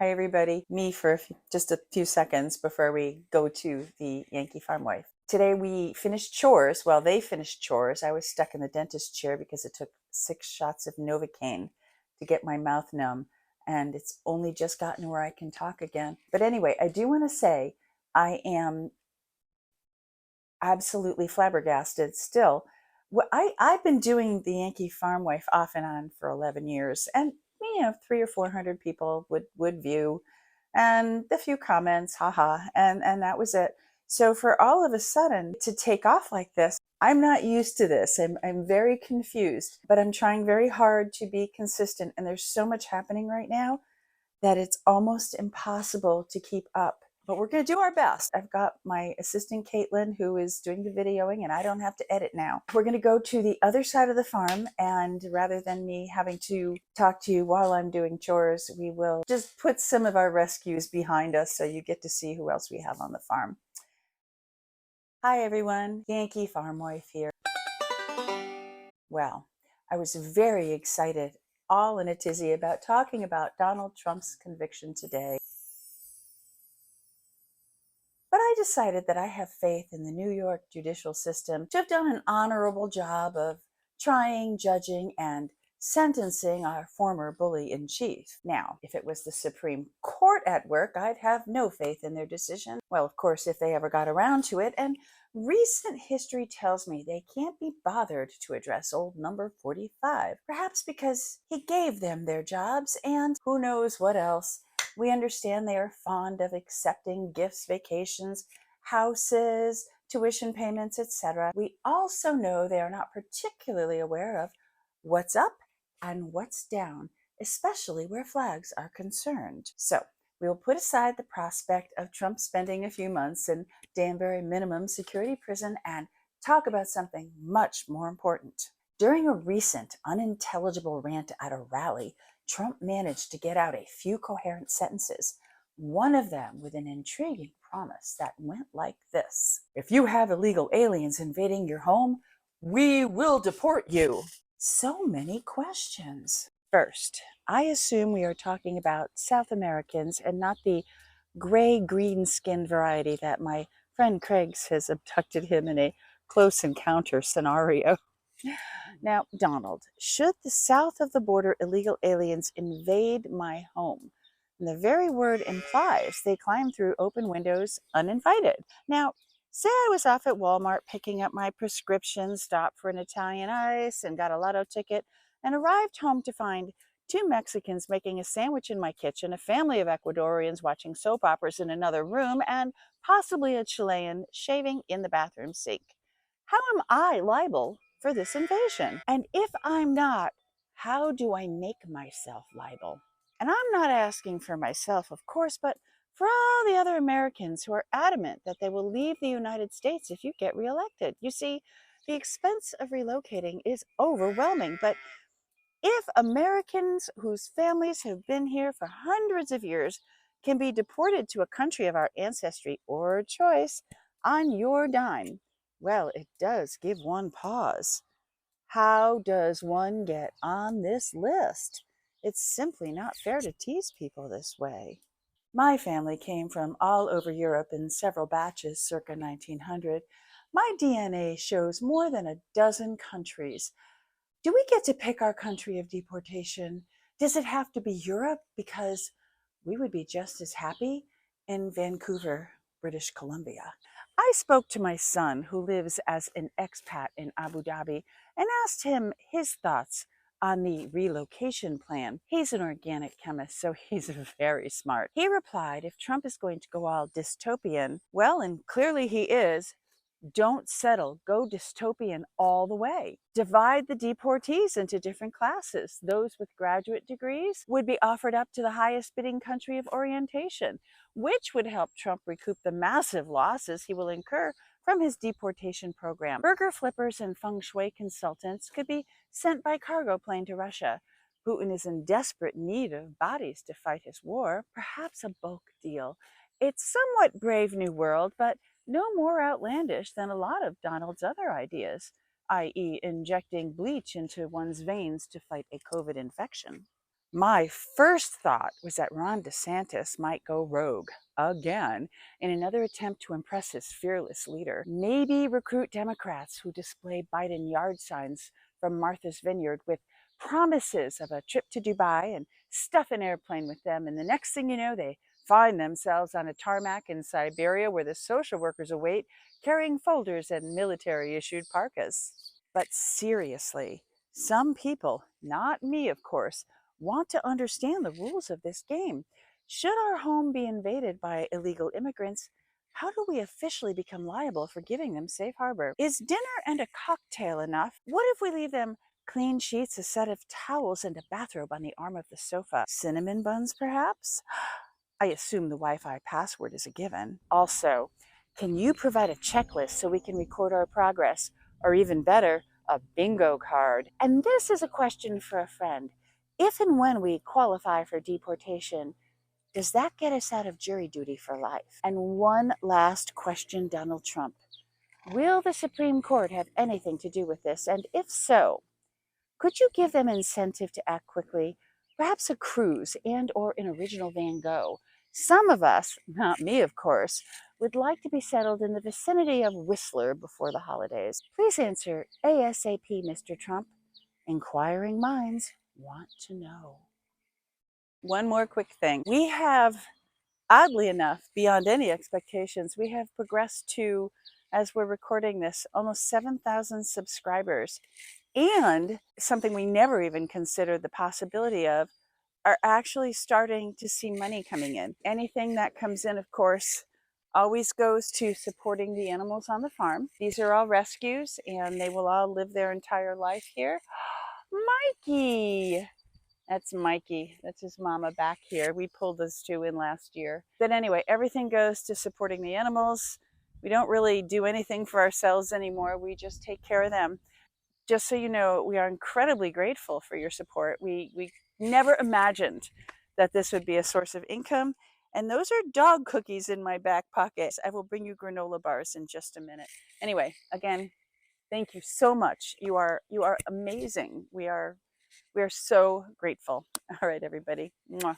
Hi, everybody. Me for just a few seconds before we go to the Yankee Farm Wife. Today we finished chores. Well, they finished chores. I was stuck in the dentist chair because it took 6 shots of Novocaine to get my mouth numb. And it's only just gotten where I can talk again. But anyway, I do want to say I am absolutely flabbergasted still. I've been doing the Yankee Farm Wife off and on for 11 years, and 300 or 400 people would view, and a few comments, haha, and that was it. So for all of a sudden to take off like this, I'm not used to this. I'm very confused, but I'm trying very hard to be consistent, and there's so much happening right now that it's almost impossible to keep up. But we're going to do our best. I've got my assistant, Caitlin, who is doing the videoing, and I don't have to edit now. We're going to go to the other side of the farm, and rather than me having to talk to you while I'm doing chores, we will just put some of our rescues behind us so you get to see who else we have on the farm. Hi, everyone. Yankee Farm Wife here. Well, I was very excited, all in a tizzy, about talking about Donald Trump's conviction today. But I decided that I have faith in the New York judicial system to have done an honorable job of trying, judging, and sentencing our former bully in chief. Now, if it was the Supreme Court at work, I'd have no faith in their decision. Well, of course, if they ever got around to it, and recent history tells me they can't be bothered to address old number 45, perhaps because he gave them their jobs and who knows what else. We understand they are fond of accepting gifts, vacations, houses, tuition payments, etc. We also know they are not particularly aware of what's up and what's down, especially where flags are concerned. So we will put aside the prospect of Trump spending a few months in Danbury minimum security prison and talk about something much more important. During a recent unintelligible rant at a rally, Trump managed to get out a few coherent sentences, one of them with an intriguing promise that went like this: "If you have illegal aliens invading your home, we will deport you." So many questions. First, I assume we are talking about South Americans and not the gray-green skinned variety that my friend Craig has abducted him in a close encounter scenario. Now, Donald, should the south of the border illegal aliens invade my home? And the very word implies they climb through open windows uninvited. Now, say I was off at Walmart picking up my prescription, stopped for an Italian ice, and got a lotto ticket, and arrived home to find two Mexicans making a sandwich in my kitchen, a family of Ecuadorians watching soap operas in another room, and possibly a Chilean shaving in the bathroom sink. How am I liable for this invasion? And if I'm not, how do I make myself liable? And I'm not asking for myself, of course, but for all the other Americans who are adamant that they will leave the United States if you get reelected. You see, the expense of relocating is overwhelming, but if Americans whose families have been here for hundreds of years can be deported to a country of our ancestry or choice on your dime, well, it does give one pause. How does one get on this list? It's simply not fair to tease people this way. My family came from all over Europe in several batches circa 1900. My DNA shows more than a dozen countries. Do we get to pick our country of deportation? Does it have to be Europe? Because we would be just as happy in Vancouver, British Columbia. I spoke to my son, who lives as an expat in Abu Dhabi, and asked him his thoughts on the relocation plan. He's an organic chemist, so he's very smart. He replied, if Trump is going to go all dystopian, well, and clearly he is, don't settle. Go dystopian all the way. Divide the deportees into different classes. Those with graduate degrees would be offered up to the highest bidding country of orientation, which would help Trump recoup the massive losses he will incur from his deportation program. Burger flippers and feng shui consultants could be sent by cargo plane to Russia. Putin is in desperate need of bodies to fight his war. Perhaps a bulk deal. It's somewhat brave new world, but no more outlandish than a lot of Donald's other ideas, i.e. injecting bleach into one's veins to fight a COVID infection. My first thought was that Ron DeSantis might go rogue again in another attempt to impress his fearless leader. Maybe recruit Democrats who display Biden yard signs from Martha's Vineyard with promises of a trip to Dubai and stuff an airplane with them. And the next thing you know, they find themselves on a tarmac in Siberia where the social workers await, carrying folders and military issued parkas. But seriously, some people, not me of course, want to understand the rules of this game. Should our home be invaded by illegal immigrants, how do we officially become liable for giving them safe harbor? Is dinner and a cocktail enough? What if we leave them clean sheets, a set of towels, and a bathrobe on the arm of the sofa? Cinnamon buns, perhaps? I assume the Wi-Fi password is a given. Also, can you provide a checklist so we can record our progress? Or even better, a bingo card. And this is a question for a friend. If and when we qualify for deportation, does that get us out of jury duty for life? And one last question, Donald Trump. Will the Supreme Court have anything to do with this? And if so, could you give them incentive to act quickly? Perhaps a cruise and or an original Van Gogh. Some of us, not me of course, would like to be settled in the vicinity of Whistler before the holidays. Please answer ASAP, Mr. Trump. Inquiring minds want to know. One more quick thing. We have, oddly enough, beyond any expectations, we have progressed to, as we're recording this, almost 7,000 subscribers. And something we never even considered the possibility of, are actually starting to see money coming in. Anything that comes in, of course, always goes to supporting the animals on the farm. These are all rescues and they will all live their entire life here. Mikey! That's Mikey. That's his mama back here. We pulled those two in last year. But anyway, everything goes to supporting the animals. We don't really do anything for ourselves anymore. We just take care of them. Just so you know, we are incredibly grateful for your support. We never imagined that this would be a source of income. And those are dog cookies in my back pocket. I will bring you granola bars in just a minute. Anyway, again, thank you so much. You are amazing. We are so grateful. All right, everybody. Mwah.